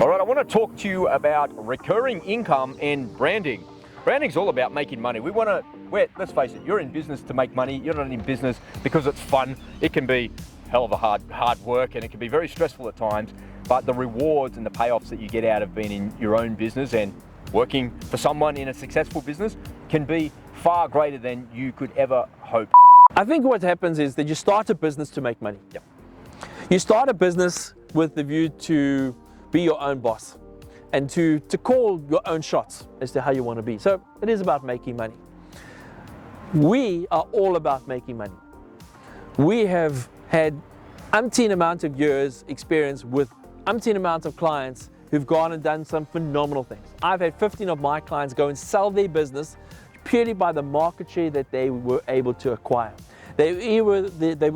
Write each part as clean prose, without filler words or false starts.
All right, I want to talk to you about recurring income and branding. Branding's all about making money. Let's face it, you're in business to make money. You're not in business because it's fun. It can be hell of a hard work and it can be very stressful at times, but the rewards and the payoffs that you get out of being in your own business and working for someone in a successful business can be far greater than you could ever hope. I think what happens is that you start a business to make money. Yep. You start a business with the view to be your own boss and to call your own shots as to how you want to be. So it is about making money. We are all about making money. We have had umpteen amount of years experience with umpteen amount of clients who've gone and done some phenomenal things. I've had 15 of my clients go and sell their business purely by the market share that they were able to acquire. They were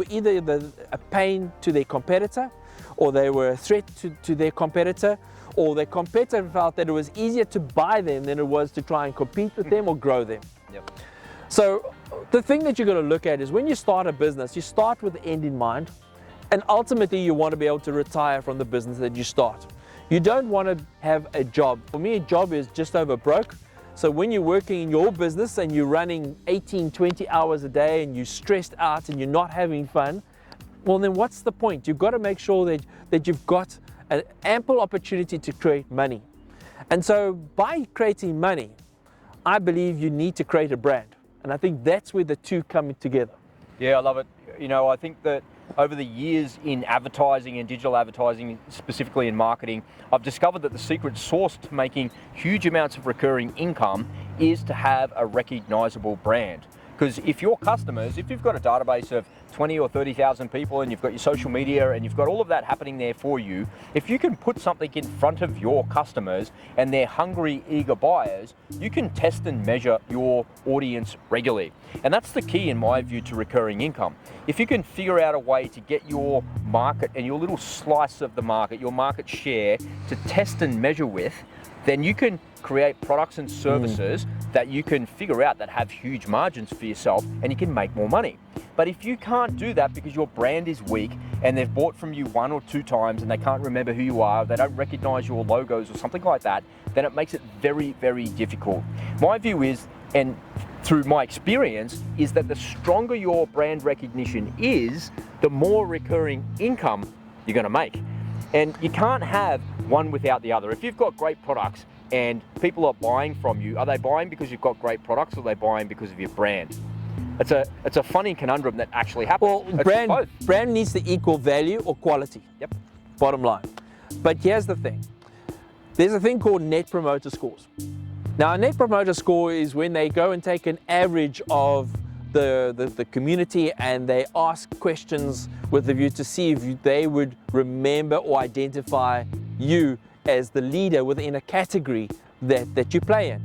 either a pain to their competitor, or they were a threat to their competitor, or their competitor felt that it was easier to buy them than it was to try and compete with them or grow them. Yep. So the thing that you're going to look at is when you start a business, you start with the end in mind, and ultimately you want to be able to retire from the business that you start. You don't want to have a job. For me, a job is just over broke. So when you're working in your business and you're running 18, 20 hours a day and you're stressed out and you're not having fun, well then what's the point? You've got to make sure that you've got an ample opportunity to create money. And so by creating money, I believe you need to create a brand. And I think that's where the two come together. Yeah, I love it. I think that over the years in advertising and digital advertising, specifically in marketing, I've discovered that the secret sauce to making huge amounts of recurring income is to have a recognizable brand. Because if you've got a database of 20 or 30,000 people and you've got your social media and you've got all of that happening there for you, if you can put something in front of your customers and they're hungry, eager buyers, you can test and measure your audience regularly. And that's the key in my view to recurring income. If you can figure out a way to get your market and your little slice of the market, your market share, to test and measure with, then you can create products and services that you can figure out that have huge margins for yourself and you can make more money. But if you can't do that because your brand is weak and they've bought from you 1 or 2 times and they can't remember who you are, they don't recognize your logos or something like that, then it makes it very, very difficult. My view is, and through my experience, is that the stronger your brand recognition is, the more recurring income you're going to make. And you can't have one without the other. If you've got great products and people are buying from you, are they buying because you've got great products or are they buying because of your brand? It's a funny conundrum that actually happens. Well, brand needs to equal value or quality. Yep. Bottom line. But here's the thing. There's a thing called net promoter scores. Now, a net promoter score is when they go and take an average of the community and they ask questions with the view to see if they would remember or identify you as the leader within a category that you play in.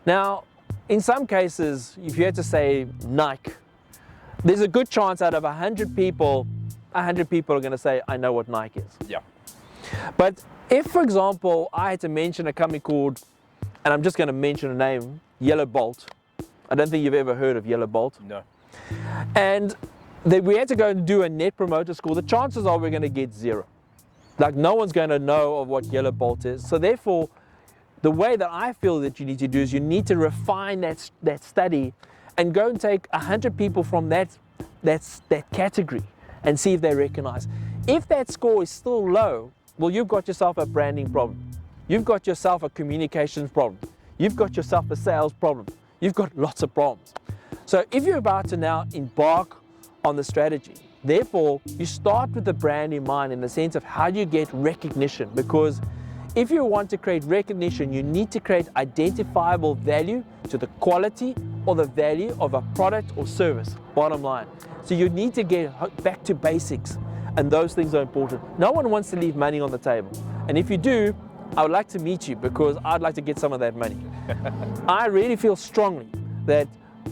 Now, in some cases, if you had to say Nike, there's a good chance out of 100 people are going to say, I know what Nike is. Yeah. But if, for example, I had to mention a company called, and I'm just going to mention a name, Yellow Bolt. I don't think you've ever heard of Yellow Bolt. No. And we had to go and do a net promoter score. The chances are we're going to get 0. Like no one's going to know of what Yellow Bolt is. So therefore, the way that I feel that you need to do is you need to refine that study and go and take 100 people from that category and see if they recognize. If that score is still low, well, you've got yourself a branding problem. You've got yourself a communications problem. You've got yourself a sales problem. You've got lots of problems. So if you're about to now embark on the strategy, therefore, you start with the brand in mind in the sense of how do you get recognition? Because if you want to create recognition, you need to create identifiable value to the quality or the value of a product or service, bottom line. So you need to get back to basics, and those things are important. No one wants to leave money on the table. And if you do, I would like to meet you because I'd like to get some of that money. I really feel strongly that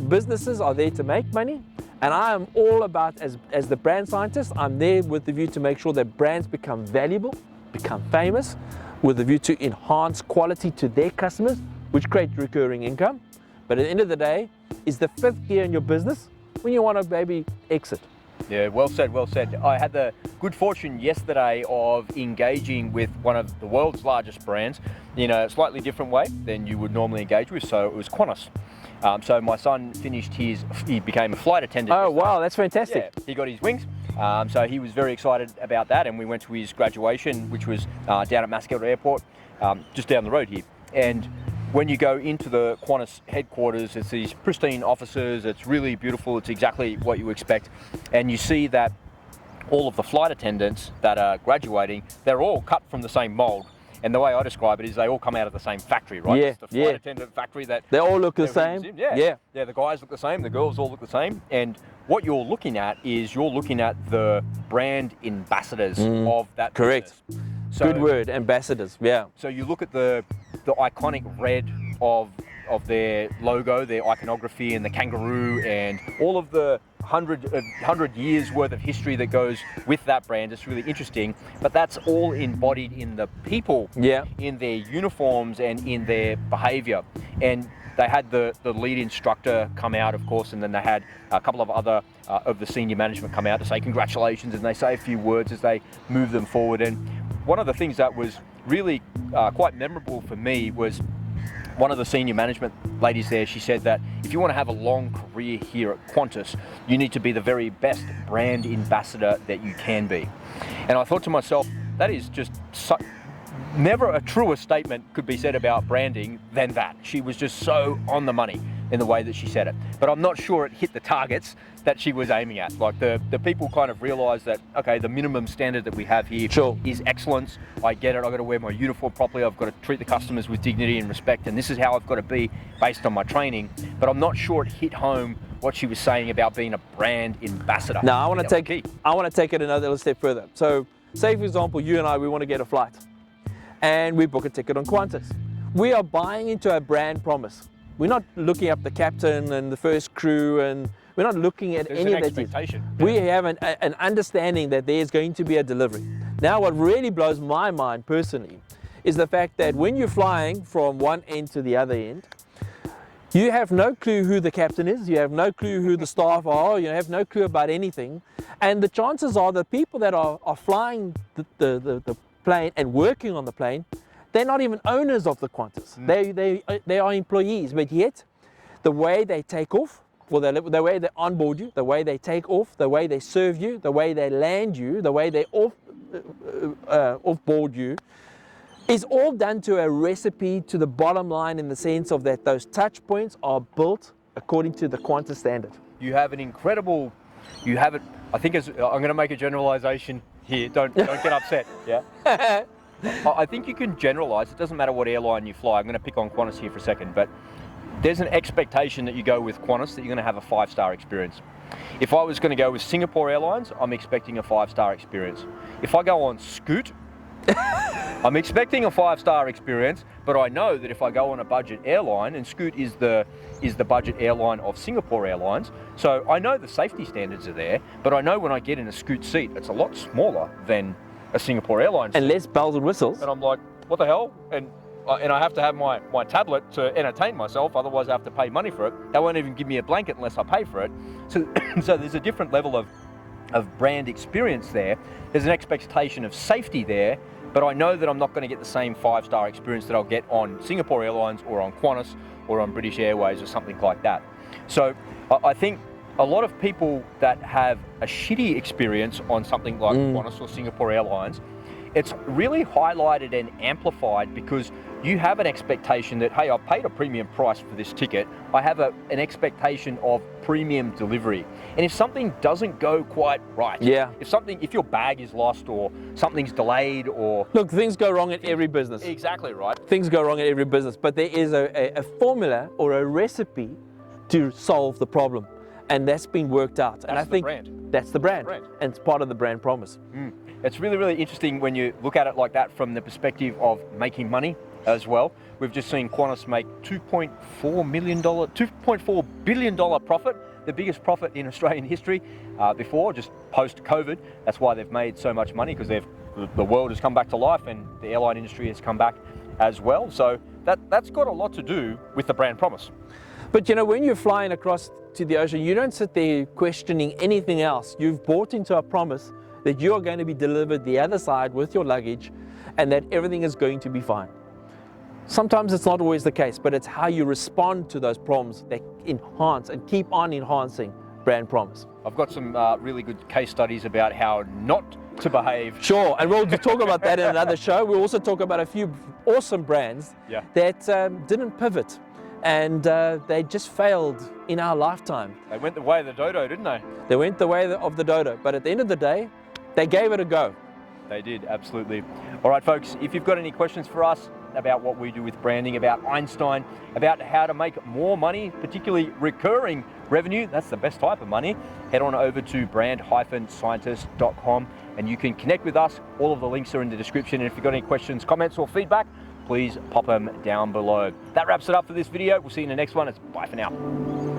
businesses are there to make money, and I am all about, as the brand scientist, I'm there with the view to make sure that brands become valuable, become famous, with the view to enhance quality to their customers, which creates recurring income. But at the end of the day, is the 5th gear in your business when you want to maybe exit. Yeah, well said, well said. I had the good fortune yesterday of engaging with one of the world's largest brands in a slightly different way than you would normally engage with. So it was Qantas. So my son he became a flight attendant. Oh, yesterday. wow, that's fantastic. Yeah, he got his wings. So he was very excited about that, and we went to his graduation, which was down at Mascot Airport, just down the road here. And when you go into the Qantas headquarters, it's these pristine offices, it's really beautiful, it's exactly what you expect. And you see that all of the flight attendants that are graduating, they're all cut from the same mold. And the way I describe it is they all come out of the same factory, right? Yeah, It's the flight attendant factory that... They all look the same. Yeah, the guys look the same, the girls all look the same. And what you're looking at is you're looking at the brand ambassadors of that Correct. business. So, Good word, ambassadors, yeah. So you look at the iconic red of their logo, their iconography, and the kangaroo, and all of the 100 years worth of history that goes with that brand. It's really interesting, but that's all embodied in the people, in their uniforms and in their behavior. And they had the lead instructor come out, of course, and then they had a couple of other of the senior management come out to say congratulations, and they say a few words as they move them forward. And one of the things that was really quite memorable for me was one of the senior management ladies there. She said that if you want to have a long career here at Qantas, you need to be the very best brand ambassador that you can be. And I thought to myself, that is just never a truer statement could be said about branding than that. She was just so on the money in the way that she said it. But I'm not sure it hit the targets that she was aiming at. Like the people kind of realised that, okay, the minimum standard that we have here is excellence. I get it, I've got to wear my uniform properly, I've got to treat the customers with dignity and respect, and this is how I've got to be based on my training. But I'm not sure it hit home what she was saying about being a brand ambassador. Now I want to take it another step further. So say for example, you and I, we want to get a flight and we book a ticket on Qantas. We are buying into a brand promise. We're not looking up the captain and the first crew, and we're not looking at any of that. We have an understanding that there's going to be a delivery. Now what really blows my mind personally is the fact that when you're flying from one end to the other end, you have no clue who the captain is, you have no clue who the staff are, you have no clue about anything. And the chances are the people that are flying the plane and working on the plane, they're not even owners of the Qantas. They are employees, but yet the way they take off, or the way they onboard you, the way they take off, the way they serve you, the way they land you, the way they offboard you, is all done to a recipe to the bottom line, in the sense of that those touch points are built according to the Qantas standard. You have an incredible, I think I'm going to make a generalization here, don't get upset, yeah? I think you can generalize, it doesn't matter what airline you fly. I'm going to pick on Qantas here for a second, but there's an expectation that you go with Qantas that you're going to have a 5-star experience. If I was going to go with Singapore Airlines, I'm expecting a 5-star experience. If I go on Scoot, I'm expecting a 5-star experience, but I know that if I go on a budget airline, and Scoot is the budget airline of Singapore Airlines, so I know the safety standards are there, but I know when I get in a Scoot seat, it's a lot smaller than a Singapore Airlines. And less bells and whistles. And I'm like, what the hell? And I have to have my tablet to entertain myself, otherwise I have to pay money for it. They won't even give me a blanket unless I pay for it. So there's a different level of brand experience there. There's an expectation of safety there, but I know that I'm not going to get the same 5-star experience that I'll get on Singapore Airlines or on Qantas or on British Airways or something like that. So I think a lot of people that have a shitty experience on something like Qantas or Singapore Airlines, it's really highlighted and amplified because you have an expectation that, hey, I've paid a premium price for this ticket. I have an expectation of premium delivery. And if something doesn't go quite right, if your bag is lost or something's delayed or... Look, things go wrong in every business. Exactly right. Things go wrong in every business, but there is a formula or a recipe to solve the problem. And that's been worked out. And I think that's the brand. And it's part of the brand promise. It's really, really interesting when you look at it like that from the perspective of making money as well. We've just seen Qantas make $2.4 billion profit, the biggest profit in Australian history before, just post-COVID. That's why they've made so much money, because the world has come back to life and the airline industry has come back as well. So that's got a lot to do with the brand promise. But you know, when you're flying across to the ocean, you don't sit there questioning anything else. You've bought into a promise that you're going to be delivered the other side with your luggage and that everything is going to be fine. Sometimes it's not always the case, but it's how you respond to those problems that enhance and keep on enhancing brand promise. I've got some really good case studies about how not to behave. Sure, and we'll talk about that in another show. We'll also talk about a few awesome brands that didn't pivot and they just failed in our lifetime. They went the way of the dodo, didn't they? They went the way of the dodo, but at the end of the day, they gave it a go. They did, absolutely. All right, folks, if you've got any questions for us about what we do with branding, about Einstein, about how to make more money, particularly recurring revenue, that's the best type of money, head on over to brand-scientist.com and you can connect with us. All of the links are in the description. And if you've got any questions, comments, or feedback, please pop them down below. That wraps it up for this video. We'll see you in the next one. It's bye for now.